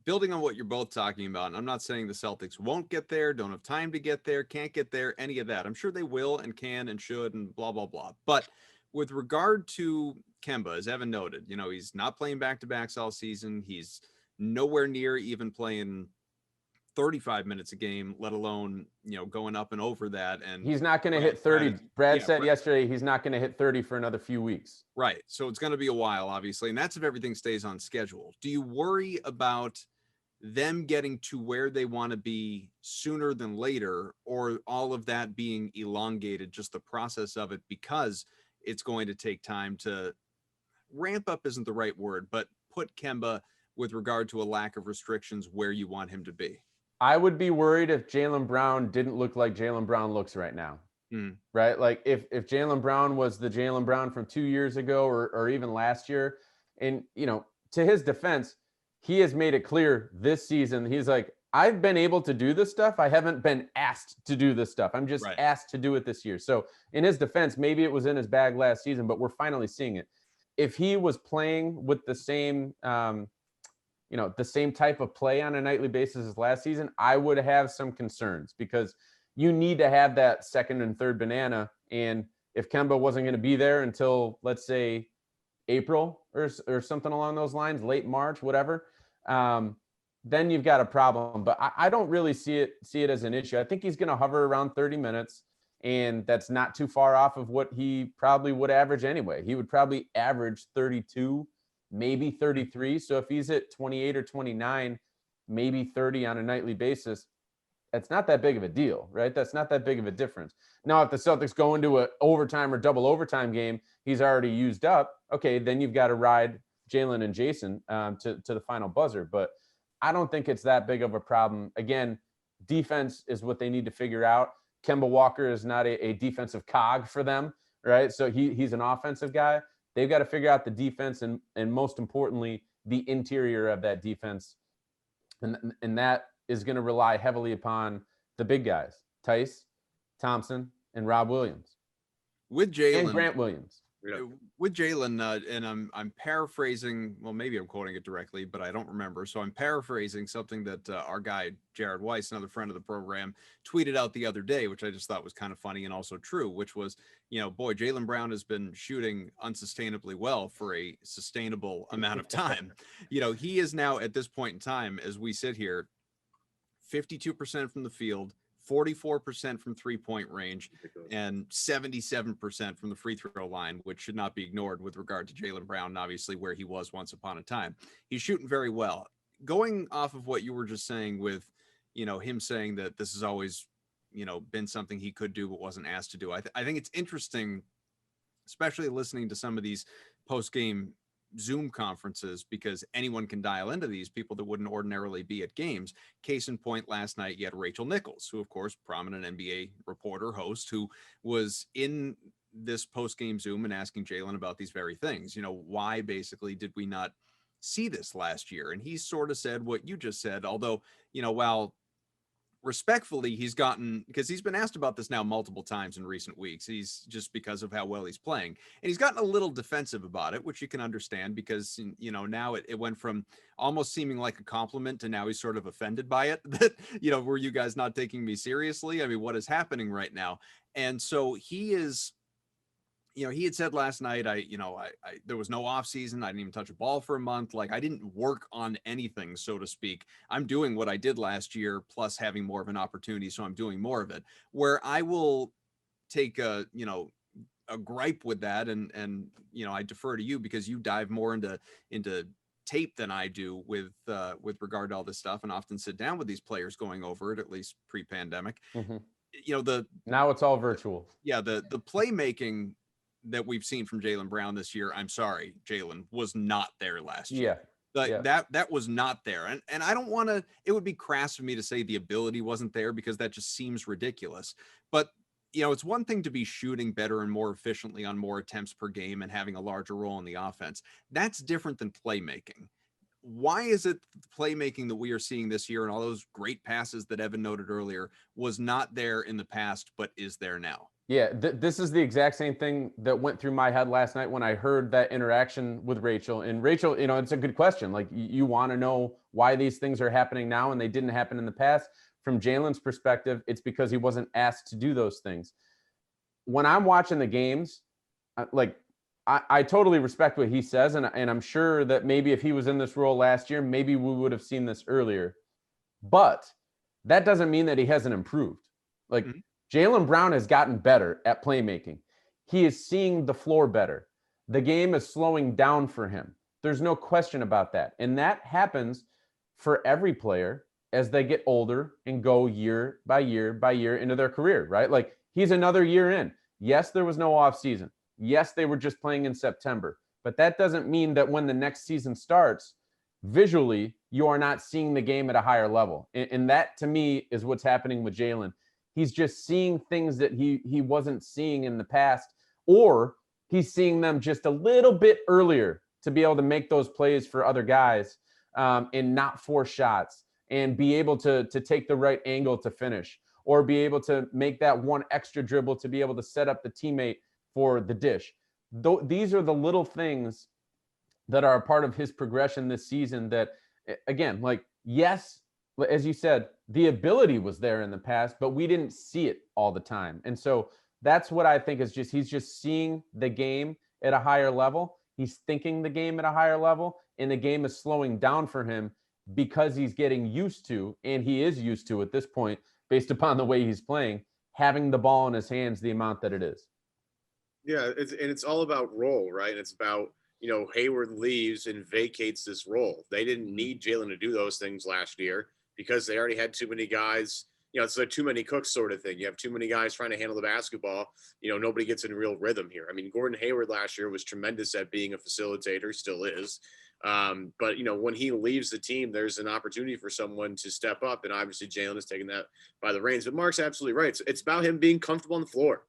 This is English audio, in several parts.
building on what you're both talking about, and I'm not saying the Celtics won't get there, don't have time to get there, can't get there, any of that. I'm sure they will and can and should and blah, blah, blah. But with regard to Kemba, as Evan noted, he's not playing back-to-backs all season. He's nowhere near even playing 35 minutes a game, let alone, going up and over that. And he's not going to hit 30. Brad said yesterday he's not going to hit 30 for another few weeks. Right. So it's going to be a while, obviously. And that's if everything stays on schedule. Do you worry about them getting to where they want to be sooner than later, or all of that being elongated, just the process of it, because it's going to take time to ramp up isn't the right word, but put Kemba with regard to a lack of restrictions where you want him to be? I would be worried if Jaylen Brown didn't look like Jaylen Brown looks right now. Right? Like if Jaylen Brown was the Jaylen Brown from 2 years ago or even last year, and, to his defense, he has made it clear this season. He's like, I've been able to do this stuff. I haven't been asked to do this stuff. I'm just asked to do it this year. So in his defense, maybe it was in his bag last season, but we're finally seeing it. If he was playing with the same, the same type of play on a nightly basis as last season, I would have some concerns, because you need to have that second and third banana. And if Kemba wasn't going to be there until, let's say, April or something along those lines, late March, whatever, then you've got a problem. But I don't really see it as an issue. I think he's going to hover around 30 minutes, and that's not too far off of what he probably would average anyway. He would probably average 32, maybe 33. So if he's at 28 or 29, maybe 30 on a nightly basis, that's not that big of a deal, right? That's not that big of a difference. Now, if the Celtics go into an overtime or double overtime game, he's already used up. Okay, then you've got to ride Jaylen and Jason to the final buzzer. But I don't think it's that big of a problem. Again, defense is what they need to figure out. Kemba Walker is not a defensive cog for them, right? So he's an offensive guy. They've got to figure out the defense and most importantly, the interior of that defense. And that is going to rely heavily upon the big guys, Tice, Thompson, and Rob Williams. With Jaylen. And Grant Williams. With Jaylen, and I'm paraphrasing, well, maybe I'm quoting it directly, but I don't remember. So I'm paraphrasing something that our guy, Jared Weiss, another friend of the program, tweeted out the other day, which I just thought was kind of funny and also true, which was, boy, Jaylen Brown has been shooting unsustainably well for a sustainable amount of time. He is now at this point in time, as we sit here, 52% from the field, 44% from three-point range, and 77% from the free throw line, which should not be ignored with regard to Jaylen Brown, and obviously where he was once upon a time. He's shooting very well. Going off of what you were just saying with, him saying that this has always, been something he could do but wasn't asked to do. I think it's interesting, especially listening to some of these post-game Zoom conferences, because anyone can dial into these, people that wouldn't ordinarily be at games. Case in point, last night you had Rachel Nichols, who of course, prominent NBA reporter, host, who was in this post-game Zoom and asking Jaylen about these very things. Why basically did we not see this last year? And he sort of said what you just said, although, while respectfully, he's gotten, because he's been asked about this now multiple times in recent weeks. He's just because of how well he's playing, and he's gotten a little defensive about it, which you can understand, because, now it went from almost seeming like a compliment to now he's sort of offended by it that, were you guys not taking me seriously? I mean, what is happening right now? And so he is, he had said last night, I there was no off season. I didn't even touch a ball for a month. Like, I didn't work on anything, so to speak. I'm doing what I did last year, plus having more of an opportunity. So I'm doing more of it, where I will take a gripe with that. And, I defer to you because you dive more into tape than I do with regard to all this stuff, and often sit down with these players going over it, at least pre-pandemic. Mm-hmm. Now it's all virtual. Yeah. The playmaking that we've seen from Jaylen Brown this year, I'm sorry, Jaylen, was not there last year. That was not there. And I don't want to, it would be crass for me to say the ability wasn't there, because that just seems ridiculous. But, it's one thing to be shooting better and more efficiently on more attempts per game and having a larger role in the offense. That's different than playmaking. Why is it the playmaking that we are seeing this year and all those great passes that Evan noted earlier was not there in the past, but is there now? Yeah, this is the exact same thing that went through my head last night when I heard that interaction with Rachel. And Rachel, it's a good question. Like, you want to know why these things are happening now and they didn't happen in the past. From Jaylen's perspective, it's because he wasn't asked to do those things. When I'm watching the games, I totally respect what he says. And I'm sure that maybe if he was in this role last year, maybe we would have seen this earlier. But that doesn't mean that he hasn't improved. Like, Jaylen Brown has gotten better at playmaking. He is seeing the floor better. The game is slowing down for him. There's no question about that. And that happens for every player as they get older and go year by year by year into their career, right? Like, he's another year in. Yes, there was no off season. Yes, they were just playing in September. But that doesn't mean that when the next season starts, visually, you are not seeing the game at a higher level. And that, to me, is what's happening with Jaylen. He's just seeing things that he wasn't seeing in the past, or he's seeing them just a little bit earlier to be able to make those plays for other guys, and not force shots, and be able to take the right angle to finish, or be able to make that one extra dribble to be able to set up the teammate for the dish. These are the little things that are a part of his progression this season that, again, like, yes, as you said, the ability was there in the past, but we didn't see it all the time. And so that's what I think is he's just seeing the game at a higher level. He's thinking the game at a higher level, and the game is slowing down for him because he's getting used to, and he is used to at this point, based upon the way he's playing, having the ball in his hands the amount that it is. Yeah, it's all about role, right? It's about, Hayward leaves and vacates this role. They didn't need Jaylen to do those things last year because they already had too many guys. It's like too many cooks sort of thing. You have too many guys trying to handle the basketball. Nobody gets in real rhythm here. I mean, Gordon Hayward last year was tremendous at being a facilitator, still is. But, when he leaves the team, there's an opportunity for someone to step up. And obviously Jaylen is taking that by the reins. But Marc's absolutely right. It's about him being comfortable on the floor.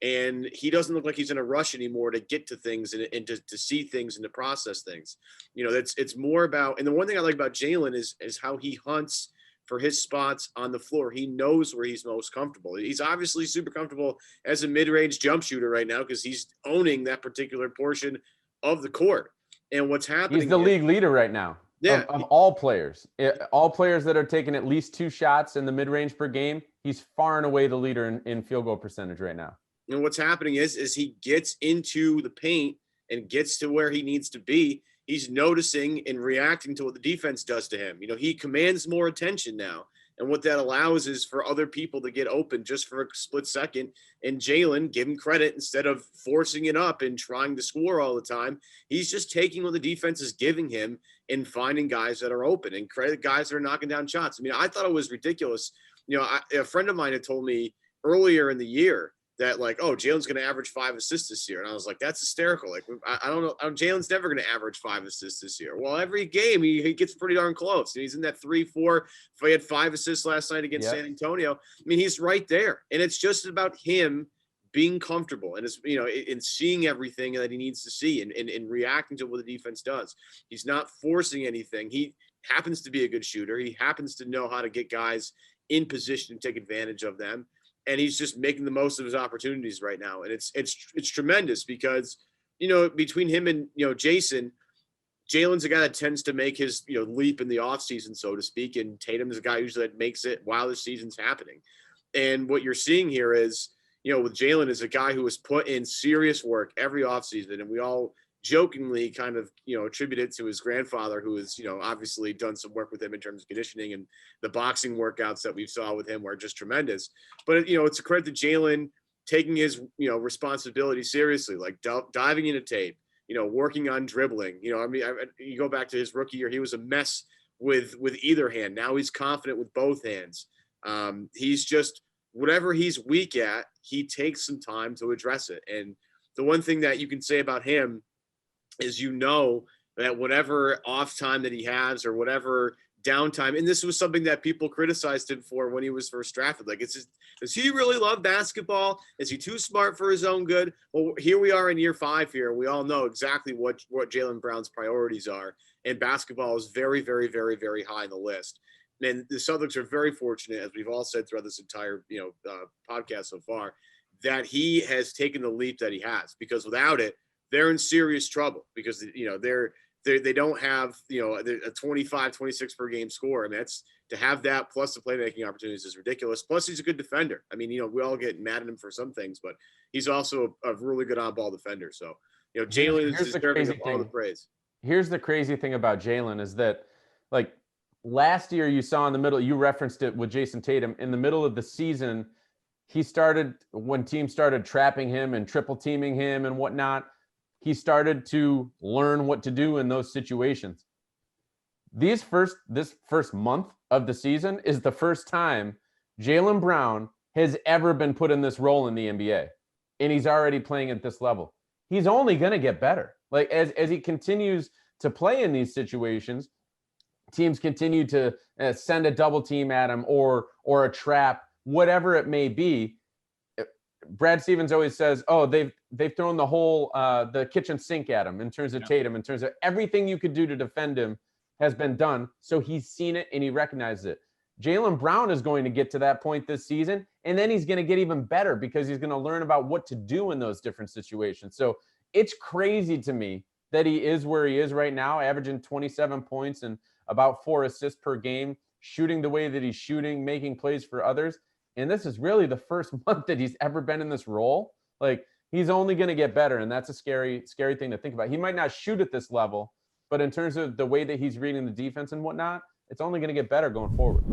And he doesn't look like he's in a rush anymore to get to things and to see things and to process things. It's more about, and the one thing I like about Jaylen is how he hunts for his spots on the floor. He knows where he's most comfortable. He's obviously super comfortable as a mid-range jump shooter right now because he's owning that particular portion of the court. And what's happening? He's the league leader right now. Yeah, of all players that are taking at least 2 shots in the mid-range per game. He's far and away the leader in field goal percentage right now. And what's happening is he gets into the paint and gets to where he needs to be. He's noticing and reacting to what the defense does to him. He commands more attention now. And what that allows is for other people to get open just for a split second. And Jaylen, give him credit, instead of forcing it up and trying to score all the time, he's just taking what the defense is giving him and finding guys that are open and credit guys that are knocking down shots. I mean, I thought it was ridiculous. A friend of mine had told me earlier in the year that, like, oh, Jaylen's going to average 5 assists this year. And I was like, that's hysterical. Like, I don't know. Jaylen's never going to average 5 assists this year. Well, every game he gets pretty darn close. He's in that 3-4. If he had 5 assists last night against San Antonio, I mean, he's right there. And it's just about him being comfortable and it's, in seeing everything that he needs to see and reacting to what the defense does. He's not forcing anything. He happens to be a good shooter. He happens to know how to get guys in position to take advantage of them. And he's just making the most of his opportunities right now. And it's tremendous because, between him and, Jason, Jaylen's a guy that tends to make his, leap in the offseason, so to speak. And Tatum's a guy usually that makes it while the season's happening. And what you're seeing here is, with Jaylen is a guy who has put in serious work every offseason. And we all jokingly kind of, attribute it to his grandfather, who has, obviously done some work with him in terms of conditioning, and the boxing workouts that we saw with him were just tremendous. But, it's a credit to Jaylen taking his, responsibility seriously, like diving into tape, working on dribbling. You go back to his rookie year, he was a mess with either hand. Now he's confident with both hands. He's just, whatever he's weak at, he takes some time to address it. And the one thing that you can say about him is, that whatever off time that he has or whatever downtime, and this was something that people criticized him for when he was first drafted. Like, does he really love basketball? Is he too smart for his own good? Well, here we are in year 5 here. We all know exactly what Jaylen Brown's priorities are. And basketball is very, very, very, very high on the list. And the Celtics are very fortunate, as we've all said throughout this entire, podcast so far. that he has taken the leap that he has, because without it, they're in serious trouble, because, they don't have, a 25, 26 per game score. I mean, that's, to have that plus the playmaking opportunities is ridiculous. Plus, he's a good defender. I mean, we all get mad at him for some things, but he's also a really good on-ball defender. So, Jaylen is deserving of all the praise. Here's the crazy thing about Jaylen is that, like, last year you saw in the middle, you referenced it with Jason Tatum, in the middle of the season, when teams started trapping him and triple teaming him and whatnot, he started to learn what to do in those situations. This first month of the season is the first time Jaylen Brown has ever been put in this role in the NBA, and he's already playing at this level. He's only going to get better. Like, as he continues to play in these situations, teams continue to send a double team at him or a trap, whatever it may be. Brad Stevens always says, "Oh, they've thrown the whole the kitchen sink at him in terms of Tatum, in terms of everything you could do to defend him has been done." So he's seen it and he recognizes it. Jaylen Brown is going to get to that point this season, and then he's going to get even better because he's going to learn about what to do in those different situations. So it's crazy to me that he is where he is right now, averaging 27 points and about 4 assists per game, shooting the way that he's shooting, making plays for others. And this is really the first month that he's ever been in this role. Like, he's only going to get better, and that's a scary, scary thing to think about. He might not shoot at this level, but in terms of the way that he's reading the defense and whatnot, it's only going to get better going forward.